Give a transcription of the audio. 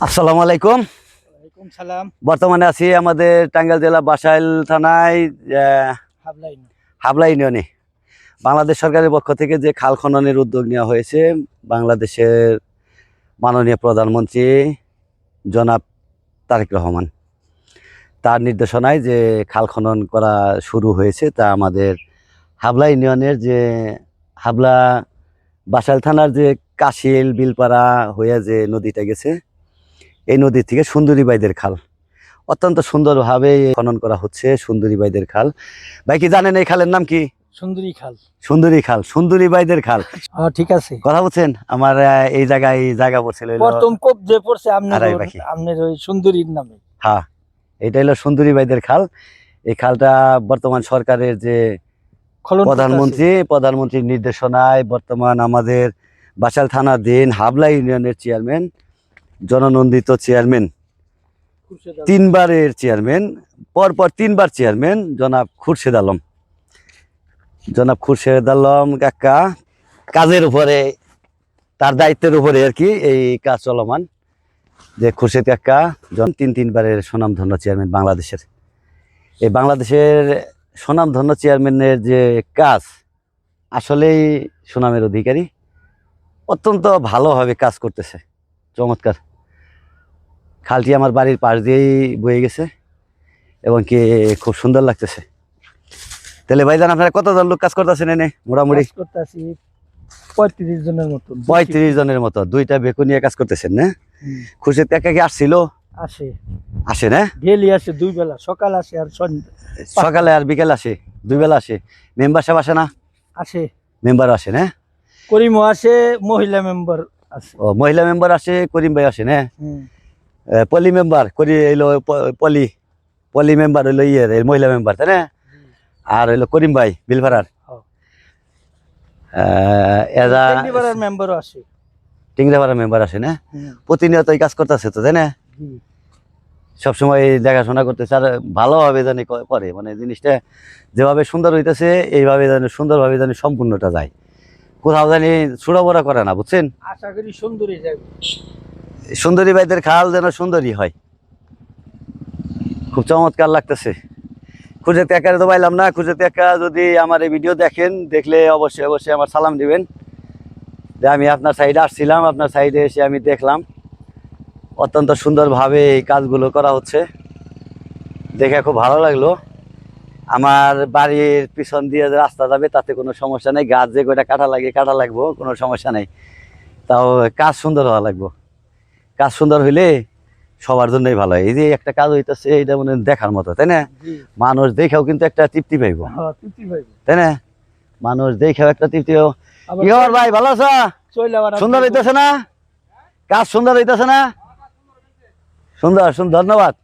আসসালামু আলাইকুম। ওয়ালাইকুম সালাম। বর্তমানে আছি আমাদের টাঙ্গাইল জেলা বাসাইল থানায় হাবলা ইউনিয়নে। বাংলাদেশ সরকারের পক্ষ থেকে যে খাল খননের উদ্যোগ নেওয়া হয়েছে, বাংলাদেশের মাননীয় প্রধানমন্ত্রী জনাব তারেক রহমান তার নির্দেশনায় যে খাল খনন করা শুরু হয়েছে, তা আমাদের হাবলা ইউনিয়নের যে হাবলা বাসাইল থানার যে কাশিল বিলপাড়া হয়ে যে নদীটা গেছে, এই নদী থেকে সুন্দরী বাইদের খাল অত্যন্ত সুন্দরভাবে খনন করা হচ্ছে। সুন্দরী বাইদের খাল, ভাই কি জানেন এই খালের নাম কি? সুন্দরী খাল। সুন্দরী খাল, সুন্দরী বাইদের খাল। ঠিক আছে, কথা বলছেন। আমার এই জায়গা পড়ছিল প্রথম কোপ যে পড়ছে আপনার ওই সুন্দরীর নামে। হ্যাঁ, এটা হলো সুন্দরী বাইদের খাল। এই খালটা বর্তমান সরকারের যে প্রধানমন্ত্রীর নির্দেশনায় বর্তমান আমাদের বাসাইল থানাধীন হাবলা ইউনিয়নের চেয়ারম্যান, জননন্দিত চেয়ারম্যান, তিনবারের চেয়ারম্যান, পরপর তিনবার চেয়ারম্যান জনাব খুরশেদ আলম কাকা কাজের উপরে, তার দায়িত্বের উপরে আর কি এই কাজ চলমান। যে খুরশেদ কাকা তিনবারের সুনামধন্য চেয়ারম্যান বাংলাদেশের। এই বাংলাদেশের সুনামধন্য চেয়ারম্যানের যে কাজ, আসলেই সুনামের অধিকারী, অত্যন্ত ভালোভাবে কাজ করতেছে, চমৎকার। খালটি আমার বাড়ির পাশ দিয়েই বয়ে গেছে এবং কি খুব সুন্দর লাগতেছে। তাহলে ভাইজান, আপনারা কতজন লোক কাজ করতেছেন এনে? মোটামুটি 35 জনের মতো। 35 জনের মতো। দুইটা বেকু নিয়ে কাজ করতেছেন না? খুরশেদ কাকা কি আসছিল? আসে না? ডেইলি আসে, দুই বেলা, সকাল আসে আর সকালে আর বিকেল আসে, দুই বেলা আসে। মেম্বার সাহেব আসে না? আসে। মেম্বার আসে না? করিমও আসে, মহিলা মেম্বার আছে। ও, মহিলা মেম্বার আসে, করিম ভাই আসে না? পলি মেম্বার করি এলো, পলি মেম্বার হইলো ইয়ের মহিলা মেম্বার, তাই না? আর হইলো করিম ভাই বিলভাড়ার। টিংরাপাড়ার মেম্বার আসে না? প্রতিনিয়ত কাজ করতেছে তো, তাই না? সবসময় দেখাশোনা করতেছে আর ভালোভাবে জানি করে, মানে জিনিসটা যেভাবে সুন্দর হইতেছে এইভাবে জানি সুন্দরভাবে জানি সম্পূর্ণটা যায়, কোথাও জানি ছোড়াবড়া করে না, বুঝছেন? আশা করি সুন্দরী যাবে। সুন্দরী বাইদের খাল যেন সুন্দরী হয়, খুব চমৎকার লাগতেছে। খুরশেদ কাকারে তো পাইলাম না। খুরশেদ কাকা যদি আমার এই ভিডিও দেখেন, দেখলে অবশ্যই আমার সালাম দিবেন যে আমি আপনার সাইডে আসছিলাম, আপনার সাইডে এসে আমি দেখলাম অত্যন্ত সুন্দরভাবে এই কাজগুলো করা হচ্ছে, দেখে খুব ভালো লাগলো। আমার বাড়ির পিছন দিয়ে যে রাস্তা যাবে তাতে কোনো সমস্যা নেই, গাছ যে কয়টা কাটা লাগবো কোনো সমস্যা নেই, তাও কাজ সুন্দর হওয়া লাগবো। কাজ সুন্দর হইলে সবার জন্যই ভালো হয়। এই যে একটা কাজ হইতেছে, এটা মনে দেখার মতো, তাই না? মানুষ দেখেও কিন্তু একটা তৃপ্তি পাইব, তাই না? মানুষ দেখেও একটা তৃপ্তি। কি খবর ভাই, ভালো আছো? সুন্দর হইতেছে না কাজ? সুন্দর হইতেছে না? সুন্দর, ধন্যবাদ।